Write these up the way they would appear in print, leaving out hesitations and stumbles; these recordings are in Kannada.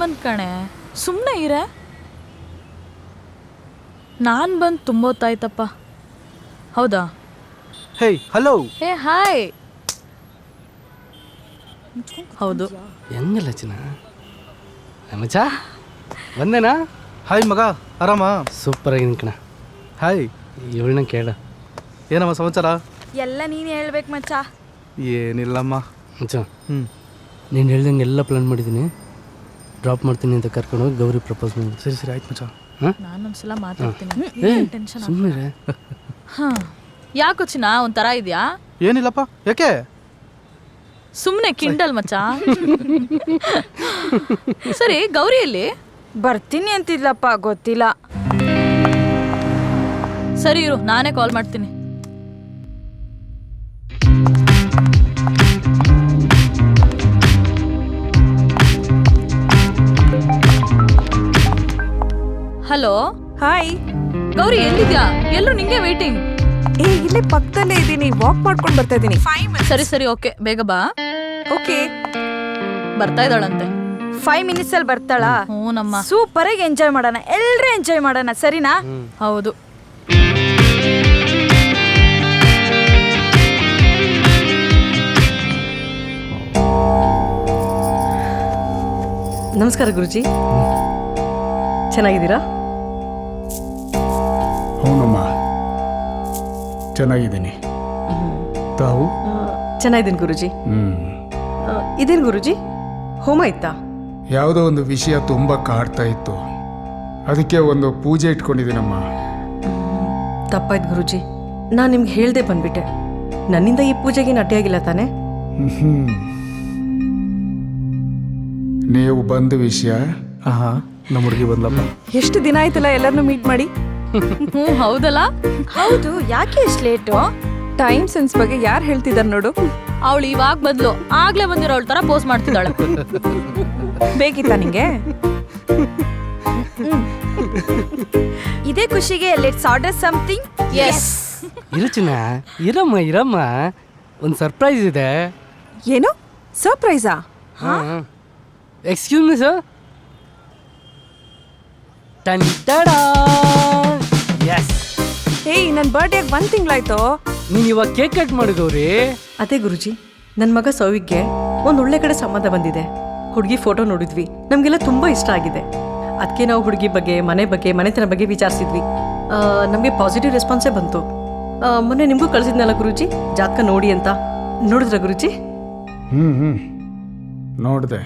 ಮಾಮನ್ ಕಣೆ, ಸುಮ್ಮನೆ ಇರ. ನಾನು ಬಂದು ತುಂಬ ಹೊತ್ತಾಯ್ತಪ್ಪ. ಹೌದಾ? Hey hello. Hey hi. ಹೌದು. ಹೆಂಗಲ್ಲ ಚಿನ್ನ ಮಚ್ಚ ಬಂದೇನಾ? ಹಾಯ್ ಮಗ, ಆರಾಮ? ಸೂಪರ್ ಆಗಿನ ಕಣ. ಹಾಯ್. ಇವಳನ್ನ ಕೇಳ. ಏನಮ್ಮ ಸಮಾಚಾರ? ಎಲ್ಲ ನೀನು ಹೇಳ್ಬೇಕು ಮಚ್ಚ. ಏನಿಲ್ಲಮ್ಮ. ಮಚ್ಚ ನೀನು ಹೇಳ್ದಂಗೆ ಎಲ್ಲ ಪ್ಲಾನ್ ಮಾಡಿದ್ದೀನಿ. ಡ್ರಾಪ್ ಮಾಡ್ತೀನಿ ಅಂತ ಕರ್ಕೊಂಡು ಹೋಗಿ ಗೌರಿ ಪ್ರಪೋಸ್ ಮಾಡಿ. ಸರಿ ಸರಿ ಆಯ್ತು ಮಚ್ಚ. ನಾನೊಂದ್ಸಲ ಮಾತಾಡ್ತೀನಿ. ಟೆನ್ಷನ್. ಸುಮ್ಮನೆ ಹಾಂ, ಯಾಕೋ ಚಿನ್ನ ಒಂಥರ ಇದೆಯಾ? ಏನಿಲ್ಲಪ್ಪ, ಯಾಕೆ? ಸುಮ್ಮನೆ ಕಿಂಡಲ್ ಮಚ್ಚ. ಸರಿ, ಗೌರಿಯಲ್ಲಿ ಬರ್ತೀನಿ ಅಂತಿದ್ಲಪ್ಪ, ಗೊತ್ತಿಲ್ಲ. ಸರಿ ಇರು, ನಾನೇ ಕಾಲ್ ಮಾಡ್ತೀನಿ. ಹಲೋ. ಹಾಯ್. ಗೌರಿ ಎಲ್ಲಿದ್ಯಾ? ಎಲ್ಲರೂ ನಿಂಗೆ ವೇಟಿಂಗ್. ಇಲ್ಲೇ ಪಕ್ಕದಲ್ಲೇ ಇದ್ದೀನಿ, ವಾಕ್ ಮಾಡ್ಕೊಂಡು ಬರ್ತಾ ಇದ್ದೀನಿ. ಸರಿ ಸರಿ, ಓಕೆ, ಬೇಗ ಬಾ. ಓಕೆ. ಬರ್ತಾ ಇದ್ದಾಳಂತೆ. 5 minutes ಅಲ್ಲಿ ಬರ್ತಾಳಾ? ಹ್ಞೂ ನಮ್ಮ. ಸೂಪರ್ ಆಗಿ ಎಂಜಾಯ್ ಮಾಡೋಣ, ಎಲ್ರೂ ಎಂಜಾಯ್ ಮಾಡೋಣ, ಸರಿನಾ? ಹೌದು. ನಮಸ್ಕಾರ ಗುರುಜಿ, ಚೆನ್ನಾಗಿದ್ದೀರಾ? ಹೌನಮ್ಮ, ಚೆನ್ನಾಗಿದ್ದೀನಿ. ತಾವು? ಚೆನ್ನಾಗಿದ್ದೀನಿ ಗುರುಜಿ. ಇದೇನು ಗುರುಜಿ, ಹೋಮ ಇತ್ತಾ? ಯಾವುದೋ ಒಂದು ವಿಷಯ ತುಂಬ ಕಾಡ್ತಾ ಇತ್ತು, ಅದಕ್ಕೆ ಒಂದು ಪೂಜೆ ಇಟ್ಕೊಂಡಿದ್ದೀನಮ್ಮ. ತಪ್ಪಾಯ್ತು ಗುರುಜಿ, ನಾನು ನಿಮ್ಗೆ ಹೇಳ್ದೆ ಬಂದ್ಬಿಟ್ಟೆ. ನನ್ನಿಂದ ಈ ಪೂಜೆಗೆ ಅಡ್ಡಿಯಾಗಿಲ್ಲ ತಾನೆ? ನೀವು ಬಂದ ವಿಷಯ? ನಮ್ಮ ಹುಡುಗಿ ಬಂದ್ಲಪ್ಪ. ಎಷ್ಟು ದಿನ ಆಯ್ತಲ್ಲ ಎಲ್ಲರನ್ನೂ ಮೀಟ್ ಮಾಡಿ. ಹ್ಞೂ ಹೌದಲ್ಲ. ಹೌದು, ಯಾಕೆ ಇಷ್ಟು ಲೇಟು? ಟೈಮ್ ಸೆನ್ಸ್ ಬಗ್ಗೆ ಯಾರು ಹೇಳ್ತಿದ್ದಾರೆ ನೋಡು. ಅವಳು ಇವಾಗ ಬದ್ಲು ಆಗ್ಲೇ ಬಂದಿರೋಳ ತರ ಪೋಸ್ಟ್ ಮಾಡ್ತಿದ್ದಾಳೆ. ಬೇಕಿತ್ತ ನಿಂಗೆ? ಇದೇ ಖುಷಿಗೆ ಲೆಟ್ಸ್ ಆರ್ಡರ್ ಸಮಥಿಂಗ್. ಎಸ್. ಇರು ಚಿನ್ನ, ಇರಮ್ಮ, ಒಂದು ಸರ್ಪ್ರೈಸ್ ಇದೆ. ಏನು ಸರ್ಪ್ರೈಸಾ? Excuse me sir. ಎಸ್. ಏಯ್, ನನ್ನ ಬರ್ಡೇಗೆ 1 ತಿಂಗಳಾಯ್ತು. ನೀನು ಇವಾಗ ಕೇಕ್ ಕಟ್ ಮಾಡಿ ಗೌರಿ. ಅದೇ ಗುರುಜಿ, ನನ್ನ ಮಗ ಸೌವಿಗೆ ಒಂದು ಒಳ್ಳೆ ಕಡೆ ಸಂಬಂಧ ಬಂದಿದೆ. ಹುಡುಗಿ ಫೋಟೋ ನೋಡಿದ್ವಿ, ನಮಗೆಲ್ಲ ತುಂಬ ಇಷ್ಟ ಆಗಿದೆ. ಅದಕ್ಕೆ ನಾವು ಹುಡುಗಿ ಬಗ್ಗೆ, ಮನೆ ಬಗ್ಗೆ, ಮನೆತನ ಬಗ್ಗೆ ವಿಚಾರಿಸಿದ್ವಿ. ನಮಗೆ ಪಾಸಿಟಿವ್ ರೆಸ್ಪಾನ್ಸೇ ಬಂತು. ಮೊನ್ನೆ ನಿಮಗೂ ಕಳಿಸಿದ್ನಲ್ಲ ಗುರುಜಿ, ಜಾತಕ ನೋಡಿ ಅಂತ. ನೋಡಿದ್ರ ಗುರುಜಿ? ನೋಡಿದೆ.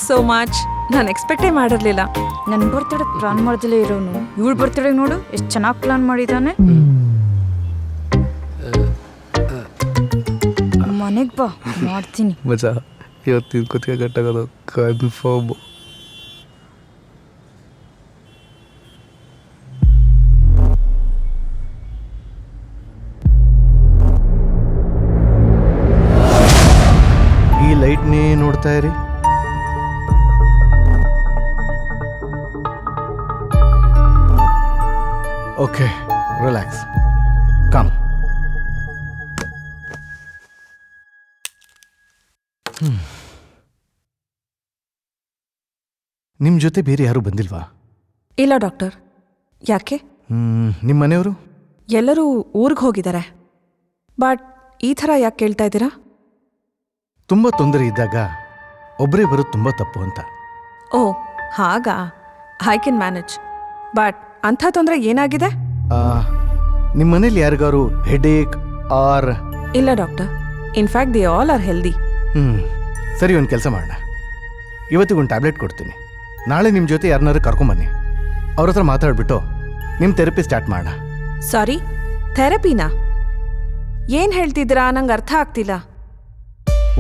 So much. ನಾನು ಎಕ್ಸ್ಪೆಕ್ಟೇ ಮಾಡಿರಲಿಲ್ಲ. ನನ್ನ ಬರ್ತಡೇ ಪ್ಲಾನ್ ಮಾಡ್ದಲೇ ಇರೋನು ಇವಳು ಬರ್ತಡೇ ನೋಡು ಎಷ್ಟು ಚೆನ್ನಾಗಿ ಪ್ಲಾನ್ ಮಾಡಿದ್ದಾನೆ. ಮನೆಗೆ ಬಾ, ಮಾಡ್ತೀನಿ. ಮಜಾ, ಇವತ್ತಿನ ಕುತ್ತಿಗೆ ಗಟ್ಟಾಗೋದು ಕನ್ಫರ್ಮ್. ಈ ಲೈಟ್ನೇ ನೋಡ್ತಾ ಇರಿ. Okay, relax, come. ನಿಮ್ಮ ಜೊತೆ ಬೇರೆ ಯಾರೂ ಬಂದಿಲ್ವಾ? ಇಲ್ಲ ಡಾಕ್ಟರ್. ಯಾಕೆ? ನಿಮ್ಮ ಮನೆಯವರು ಎಲ್ಲರೂ ಊರಿಗೆ ಹೋಗಿದ್ದಾರೆ. ಬಟ್ ಈ ಥರ ಯಾಕೆ ಕೇಳ್ತಾ ಇದ್ದೀರಾ? ತುಂಬ ತೊಂದರೆ ಇದ್ದಾಗ ಒಬ್ಬರೇ ಬರೋದು ತುಂಬ ತಪ್ಪು ಅಂತ. ಓ ಹಾಗಾ? I can manage. ಬಟ್ ಅಂಥ ತೊಂದರೆ ಏನಾಗಿದೆ? ನಿಮ್ಮ ಮನೇಲಿ ಯಾರಿಗಾರು ಹೆಡೇಕ್ ಆರ್? ಇಲ್ಲ doctor, in fact they all are healthy. ಸರಿ, ಒಂದು ಕೆಲಸ ಮಾಡೋಣ. ಇವತ್ತಿಗೊಂದು ಟ್ಯಾಬ್ಲೆಟ್ ಕೊಡ್ತೀನಿ. ನಾಳೆ ನಿಮ್ಮ ಜೊತೆ ಯಾರನ್ನಾರು ಕರ್ಕೊಂಬನ್ನಿ. ಅವ್ರ ಹತ್ರ ಮಾತಾಡ್ಬಿಟ್ಟು ನಿಮ್ಮ ಥೆರಪಿ ಸ್ಟಾರ್ಟ್ ಮಾಡೋಣ. ಸಾರಿ, ಥೆರಪಿನಾ? ಏನು ಹೇಳ್ತಿದ್ದೀರಾ? ನಂಗೆ ಅರ್ಥ ಆಗ್ತಿಲ್ಲ.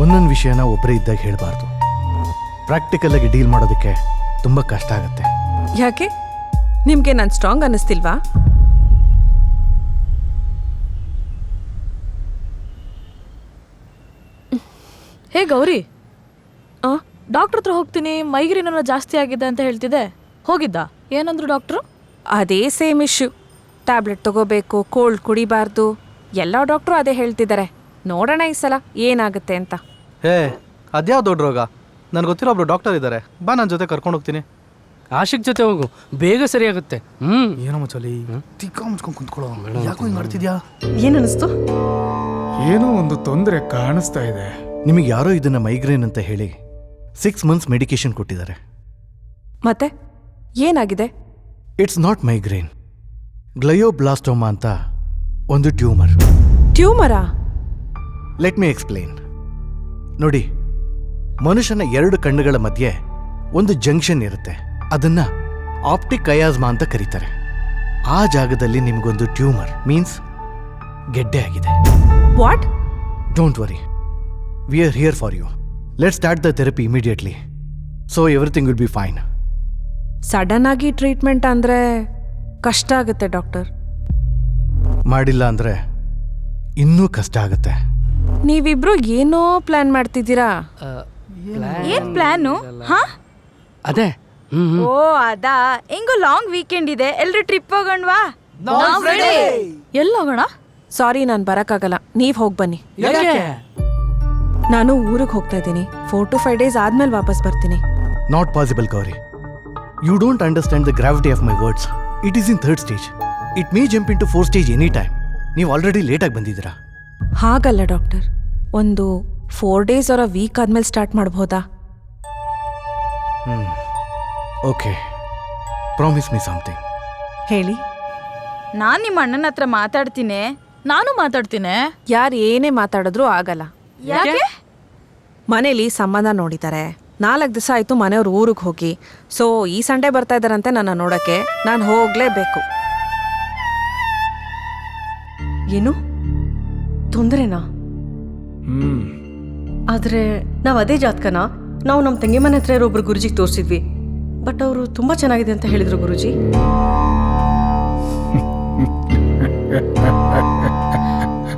ಒಂದೊಂದು ವಿಷಯನ ಒಬ್ಬರೇ ಇದ್ದಾಗ ಹೇಳಬಾರ್ದು. ಪ್ರಾಕ್ಟಿಕಲಾಗಿ ಡೀಲ್ ಮಾಡೋದಕ್ಕೆ ತುಂಬ ಕಷ್ಟ ಆಗುತ್ತೆ. ಯಾಕೆ ನಿಮಗೆ ನಾನು ಸ್ಟ್ರಾಂಗ್ ಅನ್ನಿಸ್ತಿಲ್ವಾ? ಹೇ ಗೌರಿ, ಡಾಕ್ಟರ್ ಹತ್ರ ಹೋಗ್ತೀನಿ, ಮೈಗ್ರೇನ್ ಏನೋ ಜಾಸ್ತಿ ಆಗಿದೆ ಅಂತ ಹೇಳ್ತಿದ್ದೆ, ಹೋಗಿದ್ದ? ಏನಂದ್ರು ಡಾಕ್ಟ್ರು? ಅದೇ ಸೇಮ್ ಇಶ್ಯೂ. ಟ್ಯಾಬ್ಲೆಟ್ ತಗೋಬೇಕು, ಕೋಲ್ಡ್ ಕುಡಿಬಾರ್ದು, ಎಲ್ಲ ಡಾಕ್ಟ್ರು ಅದೇ ಹೇಳ್ತಿದ್ದಾರೆ. ನೋಡೋಣ ಈ ಸಲ ಏನಾಗುತ್ತೆ ಅಂತ. ಹೇ ಅದ್ಯಾವ ದೊಡ್ಡ ರೋಗ? ನನಗೆ ಗೊತ್ತಿರೋ ಒಬ್ರು ಡಾಕ್ಟರ್ ಇದ್ದಾರೆ, ಬಾ ನನ್ನ ಜೊತೆ ಕರ್ಕೊಂಡು ಹೋಗ್ತೀನಿ. ಆಶಿಕ್ ಜೊತೆ ಹೋಗು, ಬೇಗ ಸರಿಯಾಗುತ್ತೆ. ಏನೋ ಮಚ್ಚಲಿ ತಿಕ್ಕ ಮುಚ್ಕೊಂಡು ಕುಂತ್ಕೊಳ್ಳೋ, ಯಾಕೋ ಹಿಂಗೆ ಮಾಡ್ತಿದ್ಯಾ? ಏನನ್ನಿಸ್ತು? ಏನೋ ಒಂದು ತೊಂದರೆ ಕಾಣಿಸ್ತಾ ಇದೆ. ನಿಮಗೆ ಯಾರೋ ಇದನ್ನು ಮೈಗ್ರೇನ್ ಅಂತ ಹೇಳಿ 6 months ಮೆಡಿಕೇಶನ್ ಕೊಟ್ಟಿದ್ದಾರೆ. ಮತ್ತೆ ಏನಾಗಿದೆ? ಇಟ್ಸ್ ನಾಟ್ ಮೈಗ್ರೇನ್, ಗ್ಲಯೋಬ್ಲಾಸ್ಟೋಮಾ ಅಂತ ಒಂದು ಟ್ಯೂಮರ್. ಟ್ಯೂಮರಾ? Let me explain. ನೋಡಿ, ಮನುಷ್ಯನ 2 ಕಣ್ಣುಗಳ ಮಧ್ಯೆ ಒಂದು ಜಂಕ್ಷನ್ ಇರುತ್ತೆ, ಅದನ್ನ ಆಪ್ಟಿಕ್ ಕಯಾಸ್ಮಾ ಅಂತ ಕರೀತಾರೆ. ಆ ಜಾಗದಲ್ಲಿ ನಿಮಗೊಂದು ಟ್ಯೂಮರ್ ಮೀನ್ಸ್ ಗೆಡ್ಡೆ ಆಗಿದೆ. What? Don't worry, we are here for you. Let start the therapy immediately, so everything will be fine. Sudden ಆಗಿ ಟ್ರೀಟ್ಮೆಂಟ್ ಅಂದ್ರೆ ಕಷ್ಟ ಆಗುತ್ತೆ ಡಾಕ್ಟರ್. ಮಾಡಿಲ್ಲ ಅಂದ್ರೆ ಇನ್ನೂ ಕಷ್ಟ ಆಗುತ್ತೆ. ನೀವಿಬ್ರು ಏನೋ ಪ್ಲಾನ್ ಮಾಡ್ತಿದ್ದೀರಾ? ಏನ್ ಪ್ಲಾನು? ಹಾ, ಅದೇ ಓ ಅದಾ. ಹೆಂಗೋ ಲಾಂಗ್ ವೀಕೆಂಡ್ ಇದೆ, ಎಲ್ರು ಟ್ರಿಪ್ ಹೋಗೋಣವಾ? ಎಲ್ಲಿ ಹೋಗೋಣ? ಸಾರಿ, ನಾನು ಬರಕ್ಕಾಗಲ್ಲ, ನೀವ್ ಹೋಗಿ ಬನ್ನಿ. ನಾನು ಊರಿಗೆ ಹೋಗ್ತಾ ಇದ್ದೀನಿ. 4 to 5 days ಆದ್ಮೇಲೆ ವಾಪಸ್ ಬರ್ತೀನಿ. Not possible Gauri. You don't understand the gravity of my words. It is in 3rd stage. It may jump into 4th stage any time. ನೀವು ಆಲ್ರೆಡಿ ಲೇಟಾಗಿ ಬಂದಿದ್ದೀರಾ. ಹಾಗಲ್ಲ ಡಾಕ್ಟರ್, ಒಂದು 4 days or a week ಆದ್ಮೇಲೆ ಸ್ಟಾರ್ಟ್ ಮಾಡ್ಬೋದಾ? Okay, promise me something. ಹೇಳಿ. ನಾನ್ ನಿಮ್ಮ ಅಣ್ಣನ ಹತ್ರ ಮಾತಾಡ್ತೀನಿ. ನಾನು ಮಾತಾಡ್ತೀನಿ. ಯಾರು ಏನೇ ಮಾತಾಡಿದ್ರು ಆಗಲ್ಲ. ಯಾಕೆ? ಮನೇಲಿ ಸಂಬಂಧ ನೋಡಿದ್ದಾರೆ. 4 ದಿವಸ ಆಯ್ತು ಮನೆಯವ್ರು ಊರಿಗೆ ಹೋಗಿ. ಸೊ ಈ ಸಂಡೇ ಬರ್ತಾ ಇದ್ದಾರಂತೆ ನನ್ನ ನೋಡಕ್ಕೆ. ನಾನು ಹೋಗ್ಲೇಬೇಕು. ಏನು ತೊಂದರೆನಾ? ಆದರೆ ನಾವು ಅದೇ ಜಾತಕನ ನಾವು ನಮ್ಮ ತಂಗಿ ಮನೆ ಹತ್ರ ಇರೋ ಒಬ್ರು ಗುರುಜಿಗೆ ತೋರಿಸಿದ್ವಿ. ಬಟ್ ಅವರು ತುಂಬ ಚೆನ್ನಾಗಿದೆ ಅಂತ ಹೇಳಿದರು ಗುರುಜಿ.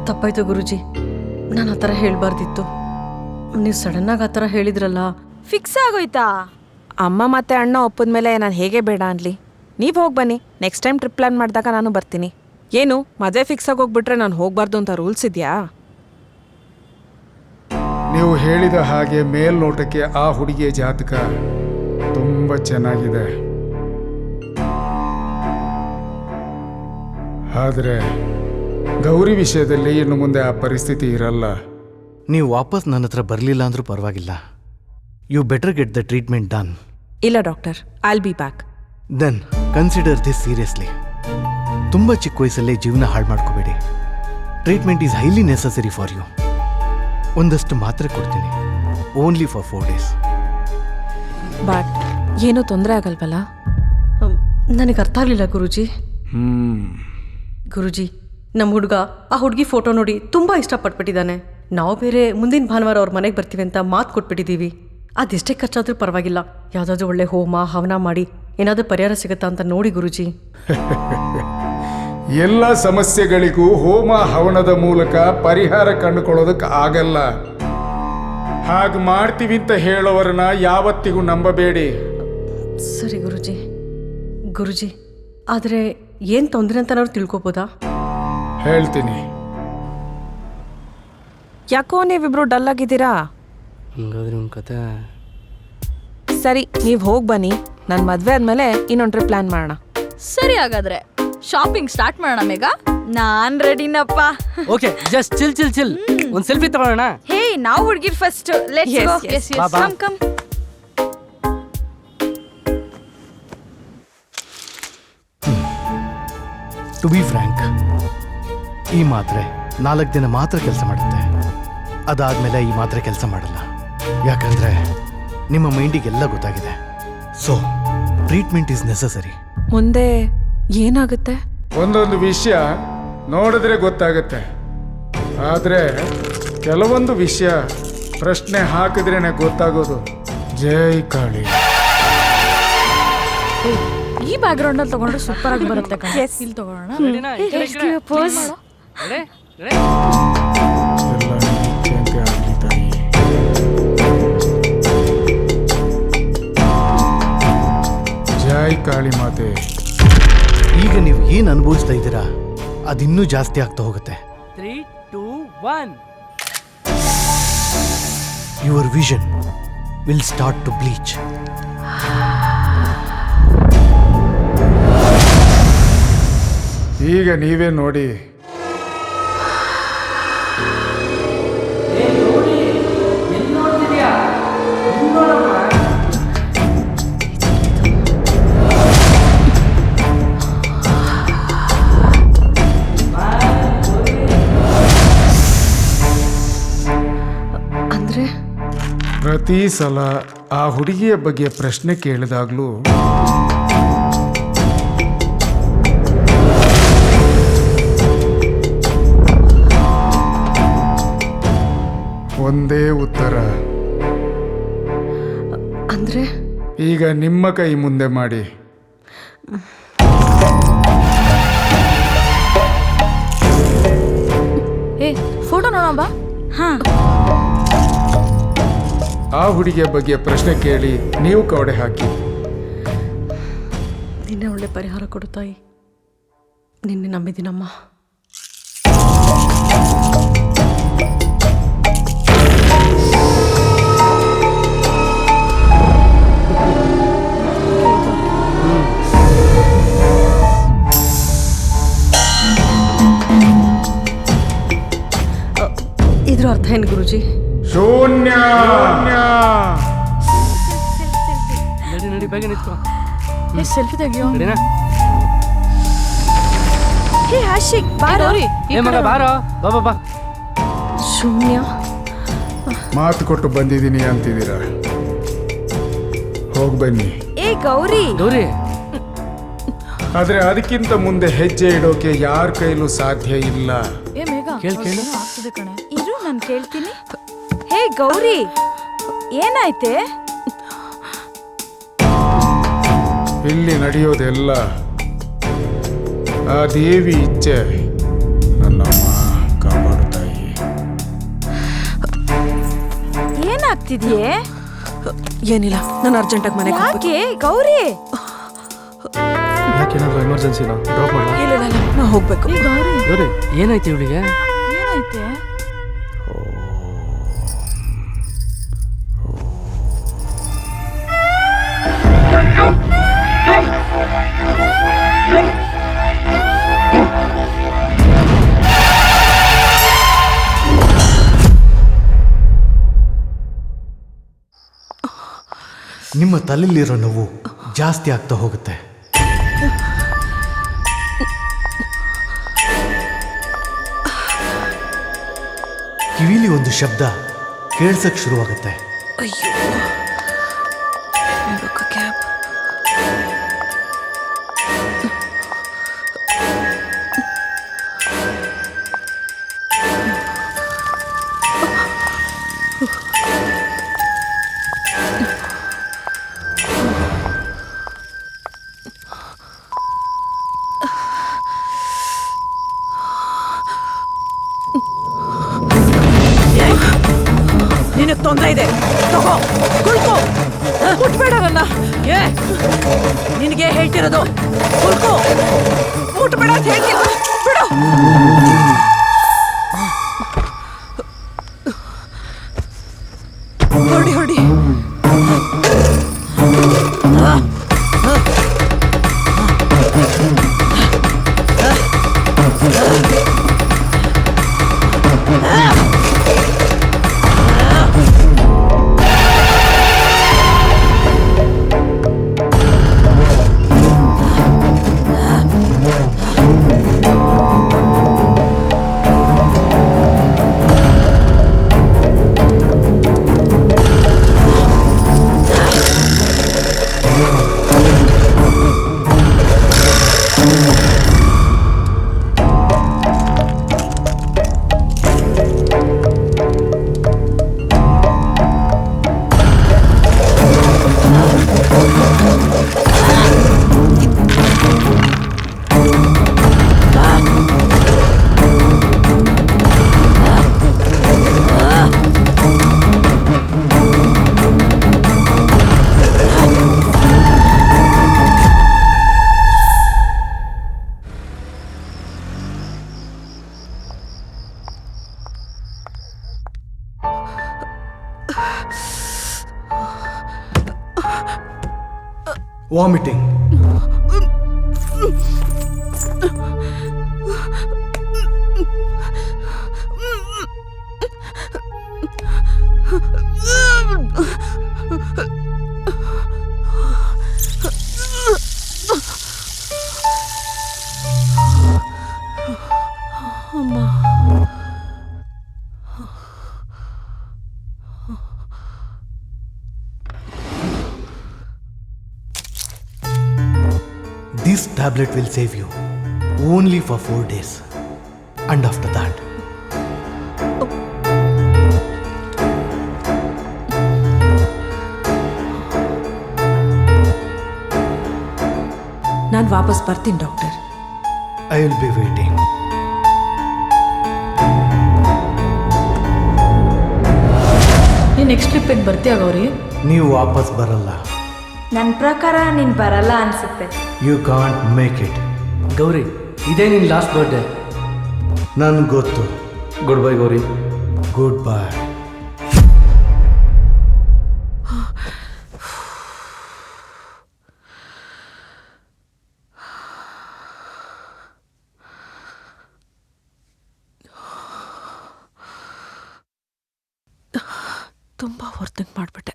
ತಪ್ಪಾಯ್ತು ಗುರುಜಿ, ನಾನು ಆ ಥರ ಹೇಳಬಾರ್ದಿತ್ತು. ನೀವು ಸಡನ್ನಾಗಿ ಆ ಥರ ಹೇಳಿದ್ರಲ್ಲ. ಫಿಕ್ಸ್ ಆಗೋಯ್ತಾ? ಅಮ್ಮ ಮತ್ತೆ ಅಣ್ಣ ಒಪ್ಪದ್ಮೇಲೆ ನಾನು ಹೇಗೆ ಬೇಡ ಅನ್ಲಿ. ನೀವು ಹೋಗಿ ಬನ್ನಿ. ನೆಕ್ಸ್ಟ್ ಟೈಮ್ ಟ್ರಿಪ್ ಪ್ಲಾನ್ ಮಾಡಿದಾಗ ನಾನು ಬರ್ತೀನಿ. ಏನು ಮದುವೆ ಫಿಕ್ಸ್ ಆಗಿ ಹೋಗ್ಬಿಟ್ರೆ ನಾನು ಹೋಗ್ಬಾರ್ದು ಅಂತ ರೂಲ್ಸ್ ಇದೆಯಾ? ನೀವು ಹೇಳಿದ ಹಾಗೆ ಮೇಲ್ನೋಟಕ್ಕೆ ಆ ಹುಡುಗಿಯ ಜಾತಕ ತುಂಬ ಚೆನ್ನಾಗಿದೆ. ಆದರೆ ಗೌರಿ ವಿಷಯದಲ್ಲಿ ಇನ್ನು ಮುಂದೆ ಆ ಪರಿಸ್ಥಿತಿ ಇರಲ್ಲ. ನೀವು ವಾಪಸ್ ನನ್ನ ಹತ್ರ ಬರಲಿಲ್ಲ ಅಂದ್ರೂ ಪರವಾಗಿಲ್ಲ. You better get the treatment done. ಇಲ್ಲ doctor, I'll be back. Then consider this seriously. ತುಂಬ ಚಿಕ್ಕ ವಯಸ್ಸಲ್ಲೇ ಜೀವನ ಹಾಳು ಮಾಡ್ಕೋಬೇಡಿ. Treatment is highly necessary for you. ಒಂದಷ್ಟು ಮಾತ್ರೆ ಕೊಡ್ತೀನಿ, ಓನ್ಲಿ ಫಾರ್ 4 days. ಬಟ್ ಏನೂ ತೊಂದರೆ ಆಗಲ್ವಲ್ಲ? ನನಗೆ ಅರ್ಥ ಆಗಲಿಲ್ಲ ಗುರುಜಿ. ಗುರುಜಿ, ನಮ್ಮ ಹುಡುಗ ಆ ಹುಡುಗಿ ಫೋಟೋ ನೋಡಿ ತುಂಬ ಇಷ್ಟಪಟ್ಬಿಟ್ಟಿದ್ದಾನೆ. ನಾವು ಬೇರೆ ಮುಂದಿನ ಭಾನುವಾರ ಅವ್ರ ಮನೆಗೆ ಬರ್ತೀವಿ ಅಂತ ಮಾತು ಕೊಟ್ಬಿಟ್ಟಿದ್ದೀವಿ. ಅದೆಷ್ಟೇ ಖರ್ಚಾದರೂ ಪರವಾಗಿಲ್ಲ, ಯಾವುದಾದ್ರೂ ಒಳ್ಳೆ ಹೋಮ ಹವನ ಮಾಡಿ ಏನಾದರೂ ಪರಿಹಾರ ಸಿಗುತ್ತಾ ಅಂತ ನೋಡಿ ಗುರುಜಿ. ಎಲ್ಲ ಸಮಸ್ಯೆಗಳಿಗೂ ಹೋಮ ಹವನದ ಮೂಲಕ ಪರಿಹಾರ ಕಂಡುಕೊಳ್ಳೋದಕ್ಕೆ ಆಗಲ್ಲ. ಹಾಗೆ ಮಾಡ್ತೀವಿ ಅಂತ ಹೇಳೋರನ್ನ ಯಾವತ್ತಿಗೂ ನಂಬಬೇಡಿ. ಸರಿ ಗುರುಜಿ. ಗುರುಜಿ, ಆದರೆ ಏನು ತೊಂದರೆ ಅಂತ ನಾವು ತಿಳ್ಕೊಬೋದಾ? ಹೇಳ್ತೀನಿ. ಯಾಕೋ ನೀವಿಬ್ರು ಡಲ್ ಆಗಿದ್ದೀರಾ? ಹಂಗಾದ್ರೆ ನಿಮ್ಮ ಕತೆ. ಸರಿ, ನೀವು ಹೋಗಿ ಬನ್ನಿ. ನನ್ನ ಮದುವೆ ಆದಮೇಲೆ ಇನ್ನೊಂದು ಟ್ರಿಪ್ ಪ್ಲಾನ್ ಮಾಡೋಣ. ಸರಿ, ಹಾಗಾದ್ರೆ ಶಾಪಿಂಗ್ ಸ್ಟಾರ್ಟ್ ಮಾಡೋಣ ಮೇಘ. ನಾನ್ ರೆಡಿನಪ್ಪ. Okay, just chill. ಒಂದು ಸೆಲ್ಫಿ ತಗೊಳ್ಳೋಣ. ಹೇ, ನಾವು ಹುಡುಗಿರ್ first. Let's Yes, go. yes. Come come. To be frank, ಈ ಮಾತ್ರೆ 4 ದಿನ ಮಾತ್ರ ಕೆಲಸ ಮಾಡುತ್ತೆ. ಅದಾದ್ಮೇಲೆ ಈ ಮಾತ್ರೆ ಕೆಲಸ ಮಾಡಲ್ಲ. ಯಾಕಂದ್ರೆ ನಿಮ್ಮ ಮೈಂಡಿಗೆಲ್ಲ ಗೊತ್ತಾಗಿದೆ. So treatment is necessary. ಮುಂದೆ ಏನಾಗುತ್ತೆ? ಒಂದೊಂದು ವಿಷಯ ನೋಡಿದ್ರೆ ಗೊತ್ತಾಗುತ್ತೆ. ಆದರೆ ಕೆಲವೊಂದು ವಿಷಯ ಪ್ರಶ್ನೆ ಹಾಕಿದ್ರೇನೆ ಗೊತ್ತಾಗೋದು. ಜೈ ಕಾಳಿ. ಈ ಬ್ಯಾಕ್ ಗ್ರೌಂಡ್ ಅಲ್ಲಿ ತಗೊಂಡ್ರೆ ಸೂಪರ್ ಆಗಿ ಬರುತ್ತೆ ಕಣೆ. Yes. ಇಲ್ಲಿ ತಗೊಳ್ಳೋಣ. ಪೋಸ್ ಎಲ್ಲ ಇಚ್ಛೆಯಂತೆ ಆಗಲಿ ತಾಯಿ. ಜೈ ಕಾಳಿ ಮಾತೆ. ಈಗ ನೀವು ಏನು ಅನುಭವಿಸ್ತಾ ಇದ್ದೀರಾ ಅದಿನ್ನೂ ಜಾಸ್ತಿ ಆಗ್ತಾ ಹೋಗುತ್ತೆ. 3, 2, 1. Your vision will start to bleach. ಈಗ ನೀವೇ ನೋಡಿ. ಅಂದ್ರೆ ಪ್ರತಿ ಸಲ ಆ ಹುಡುಗಿಯ ಬಗ್ಗೆ ಪ್ರಶ್ನೆ ಕೇಳಿದಾಗ್ಲೂ ಒಂದೇ ಉತ್ತರ. ಅಂದ್ರೆ ಈಗ ನಿಮ್ಮ ಕೈ ಮುಂದೆ ಮಾಡಿ. ಏ ಫೋಟೋ ನೋಡೋಣ ಬಾ. ಹಾ ಆ ಹುಡುಗಿಯ ಬಗ್ಗೆ ಪ್ರಶ್ನೆ ಕೇಳಿ ನೀವು ಕವಡೆ ಹಾಕಿ. ನಿನ್ನೆ ಒಳ್ಳೆ ಪರಿಹಾರ ಕೊಡು ತಾಯಿ. ನಿನ್ನೆ ನಂಬಿದ್ದೀನಮ್ಮ. ಇದ್ರ ಅರ್ಥ ಏನು ಗುರುಜಿ? ಶೂನ್ಯ. ನಡಿ ಬೇಗ ನಿಂತ್ಕೋ. ಏ ಸೆಲ್ಫಿ ತೆಗಿಯೋ. ರೆಡಿನಾ? ಹೇ ಆಶಿಕ್ ಬಾರೋ. ಗೌರಿ ಏ ಮಗ ಬಾರೋ, ಬಾ ಬಾ ಬಾ. ಶೂನ್ಯ. ಮಾತು ಕೊಟ್ಟು ಬಂದಿದ್ದೀನಿ ಅಂತಿದ್ದೀರಾ. ಹೋಗಿ ಬನ್ನಿ. ಏ ಗೌರಿ ಗೌರಿ, ಆದ್ರೆ ಅದಕ್ಕಿಂತ ಮುಂದೆ ಹೆಜ್ಜೆ ಇಡೋಕೆ ಯಾರ ಕೈಲೂ ಸಾಧ್ಯ ಇಲ್ಲ. ಏ ಮೇಘ ಕೇಳು. ಏನೋ ಆಗ್ತಿದೆ ಕಣೆ. ಇರು ನಾನು ಕೇಳ್ತೀನಿ. ಹೇ ಗೌರಿ ಏನಾಯ್ತೆ? ಇಲ್ಲಿ ನಡೆಯೋದೆಲ್ಲ ಆ ದೇವಿ ಇಚ್ಛೆ. ನನ್ನಮ್ಮ ಕಾಪಾಡು ತಾಯಿ. ಏನಾಗ್ತಿದ್ಯೆ? ಏನಿಲ್ಲ, ನಾನು ಅರ್ಜೆಂಟಾಗಿ ಮನೆಗೆ ಹೋಗ್ಬೇಕು. ಯಾಕೆ ಗೌರಿ? ಯಾಕೇನಾದರೂ ಎಮರ್ಜೆನ್ಸಿನಾ? ಡ್ರಾಪ್ ಮಾಡೋಣ. ಇಲ್ಲ ನಾ ಹೋಗ್ಬೇಕು. ಏ ಗೌರಿ ಗೌರಿ ಏನಾಯ್ತು ಇವಳಿಗೆ? ಏನಾಯ್ತೆ? ನಿಮ್ಮ ತಲೆಯಲ್ಲಿರೋ ನೋವು ಜಾಸ್ತಿ ಆಗ್ತಾ ಹೋಗುತ್ತೆ. ಕಿವಿಲಿ ಒಂದು ಶಬ್ದ ಕೇಳ್ಸಕ್ ಶುರುವಾಗುತ್ತೆ. ಅಯ್ಯೋ, ಇವಾಗ ಕ್ಯಾಬ್. ನಿನಗೆ ತೊಂದರೆ ಇದೆ, ತಗೋ ಕುಳ್ಕೋ. ಮುಟ್ಬೇಡ ನನ್ನ. ಏ ನಿನಗೆ ಹೇಳ್ತಿರೋದು, ಕುಳ್ಕೋ. ಮುಟ್ಬೇಡ ಅಂತ ಹೇಳ್ತೀನಿ, ಬಿಡು. ಹೊಡಿ ಹೊಡಿ. Vomiting. This tablet will save you only for 4 days. And after that, ನಾನು ವಾಪಸ್ ಬರ್ತೀನಿ doctor. I will be waiting. ನೀನು ನೆಕ್ಸ್ಟ್ ಟ್ರಿಪ್ಪಿಗೆ ಬರ್ತೀಯ ಗೌರಿ? ನೀವು ವಾಪಸ್ ಬರಲ್ಲ. ನನ್ನ ಪ್ರಕಾರ ನೀನು ಬರಲ್ಲ ಅನ್ಸುತ್ತೆ. You can't make it. Gauri, ಇದೇ ನಿನ್ನ ಲಾಸ್ಟ್ ಬರ್ಡೇ. ನನ್ಗೆ ಗೊತ್ತು. Good bye Gauri. Good bye. ತುಂಬ ಹೊರ್ತಿಂಗ್ ಮಾಡಿಬಿಟ್ಟೆ.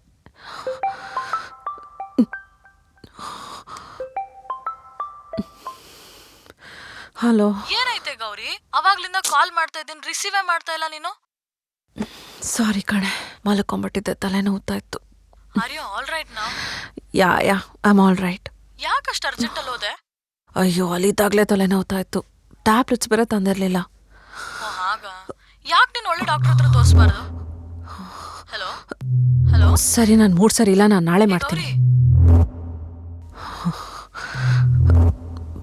ಹಲೋ. ಏನೈತೆ ಗೌರಿ? ಅವಾಗ್ಲಿಂದ ಕಾಲ್ ಮಾಡ್ತಾ ಇದ್ದೀನಿ, ರಿಸೀವೇ ಮಾಡ್ತಾ ಇಲ್ಲ ನೀನು. ಸಾರಿ ಕಣೆ, ಮಲ್ಕೊಂಬಿಟ್ಟಿದ್ದೆ, ತಲೆ ನೋವ್ತಾ ಇತ್ತು. Are you all right now? Yeah I am all right. ಯಾಕಷ್ಟು ಅರ್ಜೆಂಟಲ್ಲಿ ಹೋದೆ? ಅಯ್ಯೋ, ಅಲ್ಲಿದ್ದಾಗಲೇ ತಲೆ ನೋವ್ತಾ ಇತ್ತು. ಟ್ಯಾಬ್ಲೆಟ್ಸ್ ಬೇರೆ ತಂದಿರಲಿಲ್ಲ. ಓ ಹಾಗ? ಯಾಕೆ ನೀನು ಒಳ್ಳೆ ಡಾಕ್ಟರ್ ಹತ್ರ ತೋರಿಸ್ಬಾರ್ದು? Hello hello. ಸರಿ, ನಾನು 3 ಸರಿ ಇಲ್ಲ, ನಾನು ನಾಳೆ ಮಾಡ್ತೀನಿ.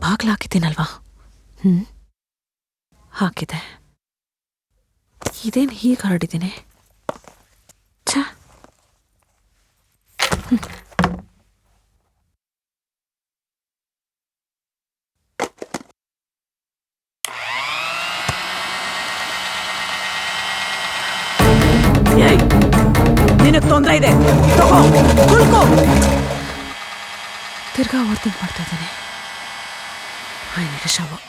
ಬಾಗ್ಲು ಹಾಕಿದ್ದೀನಲ್ವಾ? ಹಾಕಿದೆ. ಇದೇನು ಹೀಗೆ ಹರಡಿದ್ದೀನಿ? ಛ. ನಿನಗೆ ತೊಂದರೆ ಇದೆ, ತಿರ್ಗಾ ಓವರ್ಥಿಂಕ್ ಮಾಡ್ತಾ ಇದ್ದೀನಿ. I need a shower.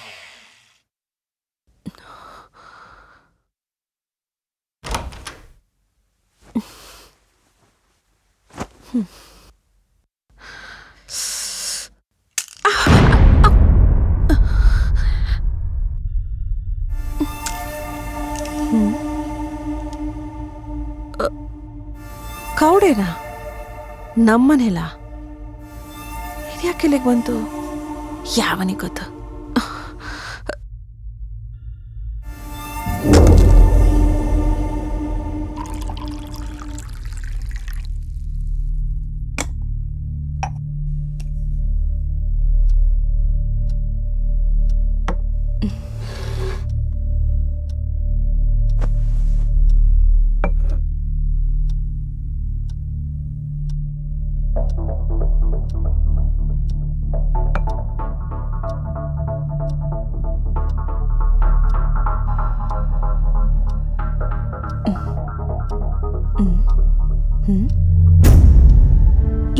ಕೌಡೇನಾ? ನಮ್ಮನೆಲ್ಲ ಇದ್ಯಾಕೆ ಇಲ್ಲಿಗೆ ಬಂತು? ಯಾವನಿಗೆ ಗೊತ್ತು?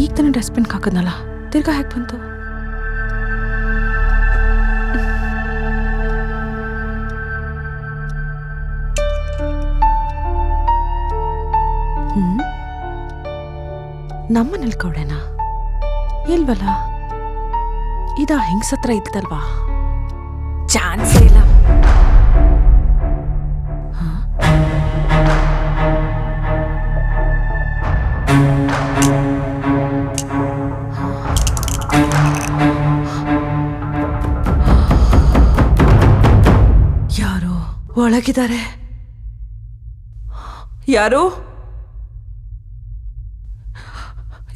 ಈಗ ತಾನೇ ಡಸ್ಟ್ಬಿನ್ ಹಾಕದ್ನಲ್ಲ, ತಿರ್ಗಾ ಹೇಗೆ ಬಂತು? ನಮ್ಮನೇಲಿ ಕೌಡೆನಾ? ಇಲ್ವಲ್ಲ, ಇದಾ ಹೆಂಗ್ಸತ್ರ ಇತ್ತಲ್ವಾ? ಚಾನ್ಸೇ ಇಲ್ಲ. ಯಾರೋ ಒಳಗಿದ್ದಾರೆ. ಯಾರು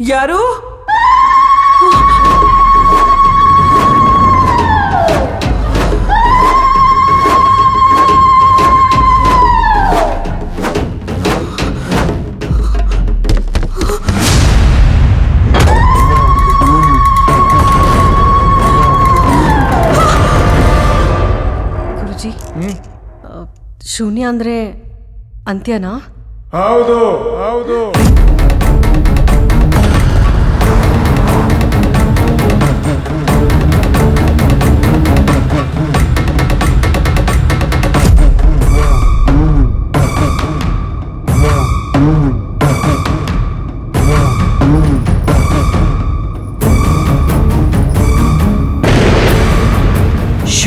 ಯಾರು? ಗುರುಜಿ, ಶೂನ್ಯ ಅಂದರೆ ಅಂತ್ಯನಾ? ಹೌದು ಹೌದು.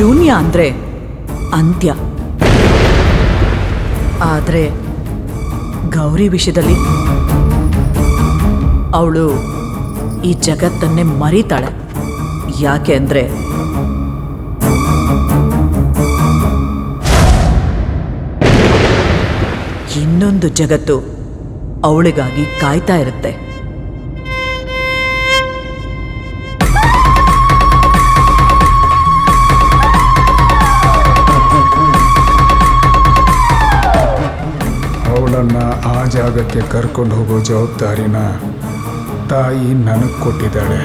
ಶೂನ್ಯ ಅಂದರೆ ಅಂತ್ಯ. ಆದರೆ ಗೌರಿ ವಿಷಯದಲ್ಲಿ ಅವಳು ಈ ಜಗತ್ತನ್ನೇ ಮರೀತಾಳೆ. ಯಾಕೆ ಅಂದರೆ ಇನ್ನೊಂದು ಜಗತ್ತು ಅವಳಿಗಾಗಿ ಕಾಯ್ತಾ ಇರುತ್ತೆ. ಅವಳನ್ನು ಆ ಜಾಗಕ್ಕೆ ಕರ್ಕೊಂಡು ಹೋಗೋ ಜವಾಬ್ದಾರಿನ ತಾಯಿ ನನಗೆ ಕೊಟ್ಟಿದ್ದಾಳೆ.